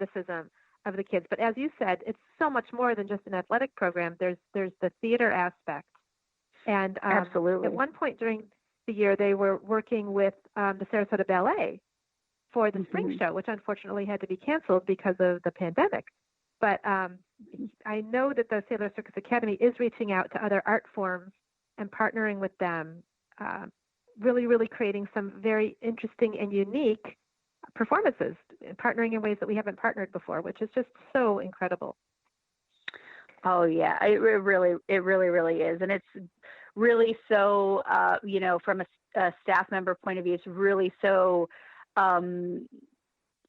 athleticism of the kids. But as you said, it's so much more than just an athletic program. There's the theater aspect. And Absolutely. at one point during the year, they were working with the Sarasota Ballet for the spring show, which unfortunately had to be canceled because of the pandemic. But I know that the Sailor Circus Academy is reaching out to other art forms and partnering with them, really, really creating some very interesting and unique performances, partnering in ways that we haven't partnered before, which is just so incredible. Oh yeah, it really is. And it's really so, from a staff member point of view, it's really so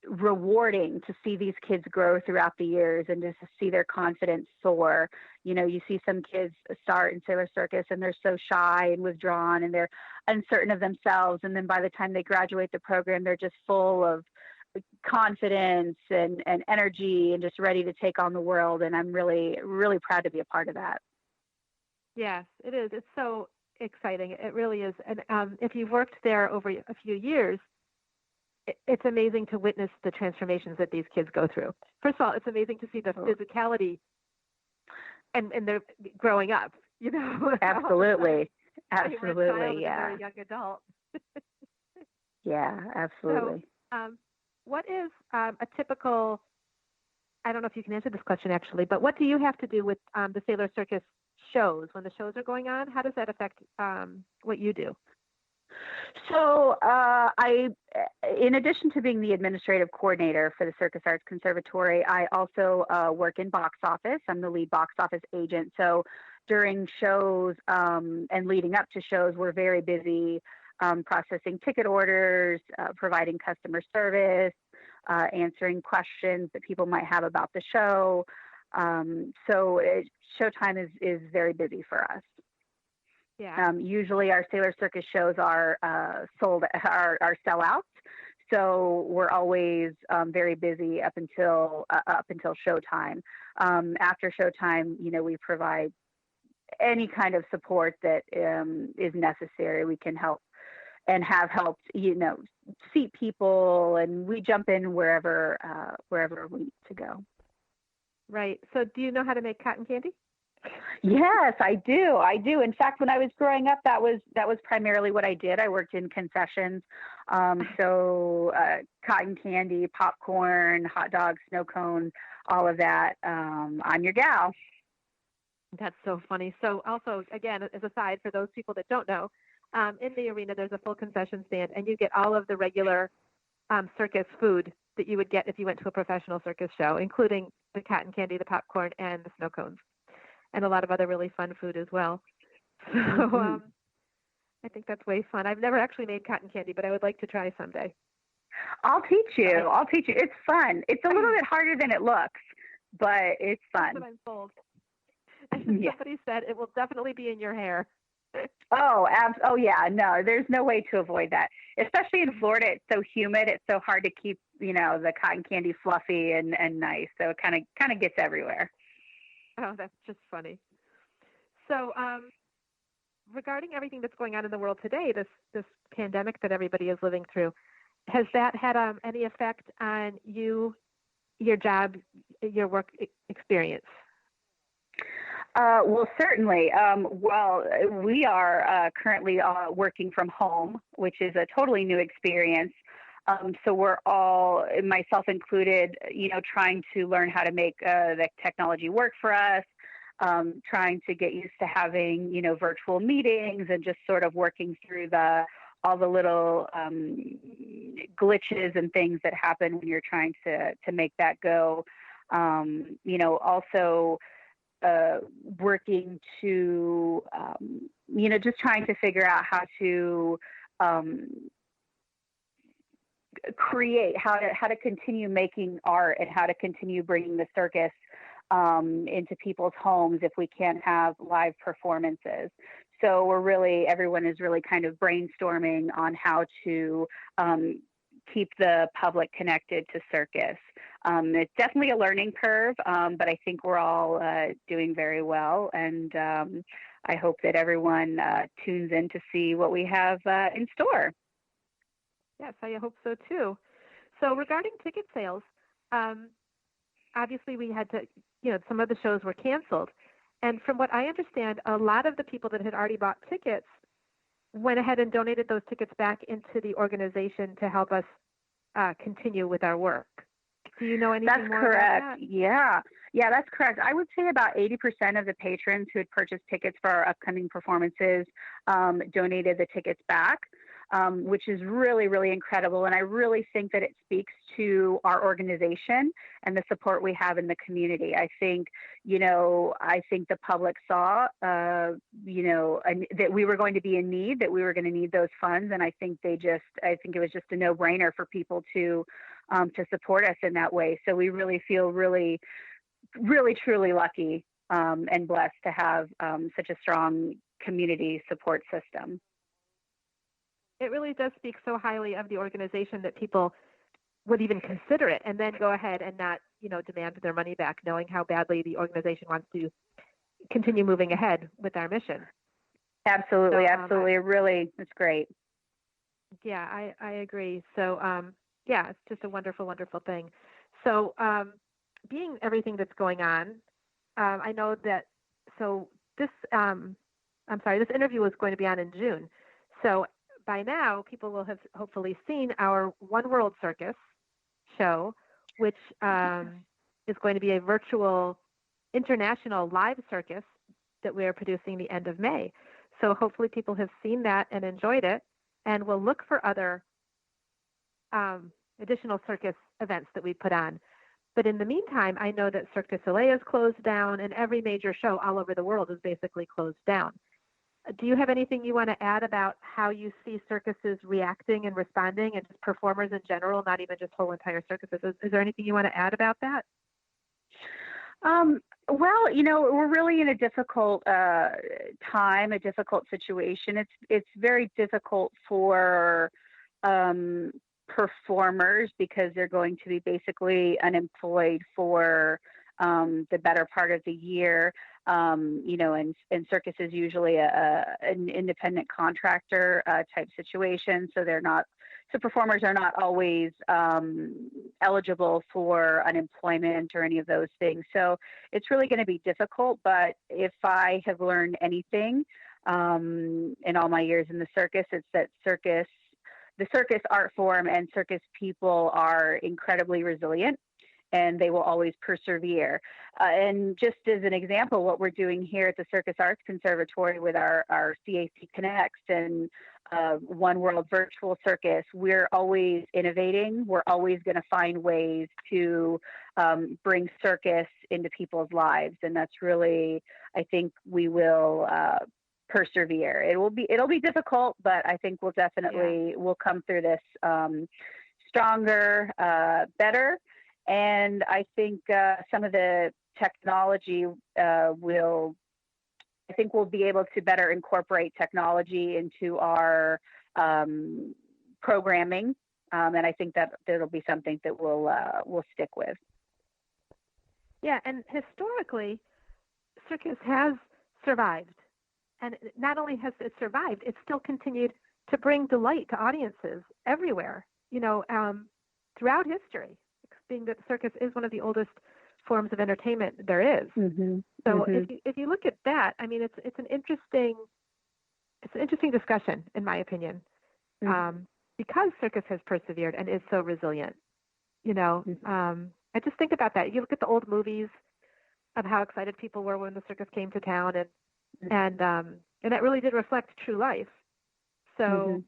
rewarding to see these kids grow throughout the years and just to see their confidence soar. You see some kids start in Sailor Circus and they're so shy and withdrawn and they're uncertain of themselves. And then by the time they graduate the program, they're just full of confidence and energy and just ready to take on the world. And I'm really, really proud to be a part of that. Yes, it is. It's so exciting. It really is. And if you've worked there over a few years, it's amazing to witness the transformations that these kids go through. First of all, it's amazing to see the physicality and they're growing up, Absolutely. Absolutely. Yeah. Or a young adult. Yeah, absolutely. So, what is a typical, I don't know if you can answer this question actually, but what do you have to do with the Sailor Circus shows when the shows are going on? How does that affect what you do? So in addition to being the administrative coordinator for the Circus Arts Conservatory, I also work in box office. I'm the lead box office agent. So during shows and leading up to shows, we're very busy processing ticket orders, providing customer service, answering questions that people might have about the show. So showtime is very busy for us. Yeah. Usually our Sailor Circus shows are sellouts. So we're always very busy up until showtime. After showtime, we provide any kind of support that is necessary. We can help and have helped, seat people, and we jump in wherever we need to go. Right. So do you know how to make cotton candy? Yes, I do. In fact, when I was growing up, that was primarily what I did. I worked in concessions. So cotton candy, popcorn, hot dogs, snow cones, all of that. I'm your gal. That's so funny. So also, again, as a side, for those people that don't know, in the arena, there's a full concession stand, and you get all of the regular circus food that you would get if you went to a professional circus show, including the cotton candy, the popcorn, and the snow cones, and a lot of other really fun food as well. So I think that's way fun. I've never actually made cotton candy, but I would like to try someday. I'll teach you. It's fun. It's a little bit harder than it looks, but it's fun. That's what I'm told. And somebody said it will definitely be in your hair. Oh yeah. No, there's no way to avoid that. Especially in Florida, it's so humid. It's so hard to keep, the cotton candy fluffy and nice. So it kind of gets everywhere. Oh, that's just funny. So, regarding everything that's going on in the world today, this pandemic that everybody is living through, has that had any effect on you, your job, your work experience? Well, certainly. We are currently working from home, which is a totally new experience. So we're all, myself included, trying to learn how to make the technology work for us, trying to get used to having, virtual meetings and just sort of working through all the little glitches and things that happen when you're trying to make that go. Also working to, just trying to figure out how to create, how to continue making art and how to continue bringing the circus into people's homes if we can't have live performances. So everyone is really kind of brainstorming on how to keep the public connected to circus. It's definitely a learning curve, but I think we're all doing very well. And I hope that everyone tunes in to see what we have in store. Yes, I hope so too. So regarding ticket sales, obviously we had to, some of the shows were canceled. And from what I understand, a lot of the people that had already bought tickets went ahead and donated those tickets back into the organization to help us continue with our work. Do you know anything more about that? That's correct. Yeah, that's correct. I would say about 80% of the patrons who had purchased tickets for our upcoming performances donated the tickets back, which is really, really incredible. And I really think that it speaks to our organization and the support we have in the community. I think, the public saw, that we were going to be in need, that we were going to need those funds. And I think it was just a no-brainer for people to support us in that way. So we really feel really, really, truly lucky and blessed to have such a strong community support system. It really does speak so highly of the organization that people would even consider it and then go ahead and not, demand their money back, knowing how badly the organization wants to continue moving ahead with our mission. Absolutely. Really, it's great. Yeah, I agree. So, it's just a wonderful, wonderful thing. So, being everything that's going on, I know that, this interview is going to be on in June. So by now, people will have hopefully seen our One World Circus show, which is going to be a virtual international live circus that we are producing the end of May. So hopefully people have seen that and enjoyed it, and will look for other additional circus events that we put on. But in the meantime, I know that Cirque du Soleil is closed down, and every major show all over the world is basically closed down. Do you have anything you want to add about how you see circuses reacting and responding, and just performers in general, not even just whole entire circuses? Is there anything you want to add about that? Well, we're really in a difficult time, a difficult situation. It's very difficult for performers because they're going to be basically unemployed for the better part of the year. And circus is usually an independent contractor type situation. So performers are not always eligible for unemployment or any of those things. So it's really going to be difficult. But if I have learned anything in all my years in the circus, it's that the circus art form and circus people are incredibly resilient, and they will always persevere. And just as an example, what we're doing here at the Circus Arts Conservatory with our CAC Connects and One World Virtual Circus, we're always innovating. We're always going to find ways to bring circus into people's lives. And that's really, I think we will persevere. It'll be difficult, but I think we'll come through this stronger, better. And I think some of the technology we'll be able to better incorporate technology into our programming. And I think that there'll be something that we'll stick with. Yeah, and historically, circus has survived. And not only has it survived, it's still continued to bring delight to audiences everywhere, throughout history, being that the circus is one of the oldest forms of entertainment there is. Mm-hmm. So Mm-hmm. if you look at that, I mean, it's an interesting discussion, in my opinion, because circus has persevered and is so resilient. I just think about that. You look at the old movies of how excited people were when the circus came to town, and that really did reflect true life. So,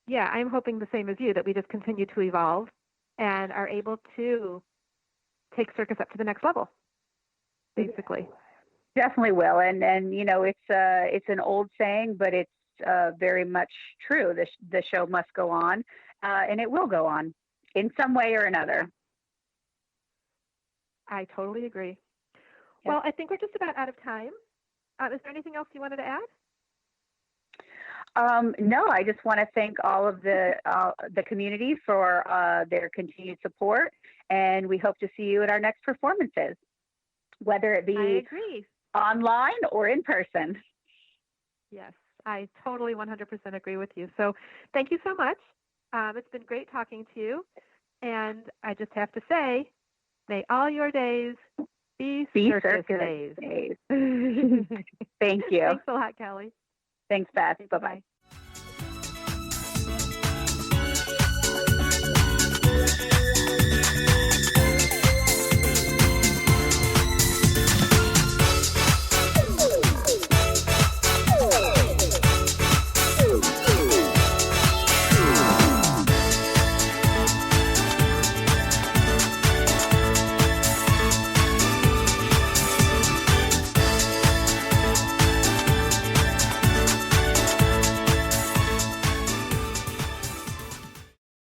yeah, I'm hoping the same as you, that we just continue to evolve and are able to take circus up to the next level, basically. Definitely will. And it's an old saying, but it's very much true. The show must go on, and it will go on in some way or another. I totally agree. Yeah. Well, I think we're just about out of time. Is there anything else you wanted to add? No, I just want to thank all of the community for their continued support, and we hope to see you at our next performances, whether it be online or in person. Yes, I totally 100% agree with you. So thank you so much. It's been great talking to you, and I just have to say, May all your days be circus days. Thank you. Thanks a lot, Kelly. Thanks, Beth. Okay, Bye-bye.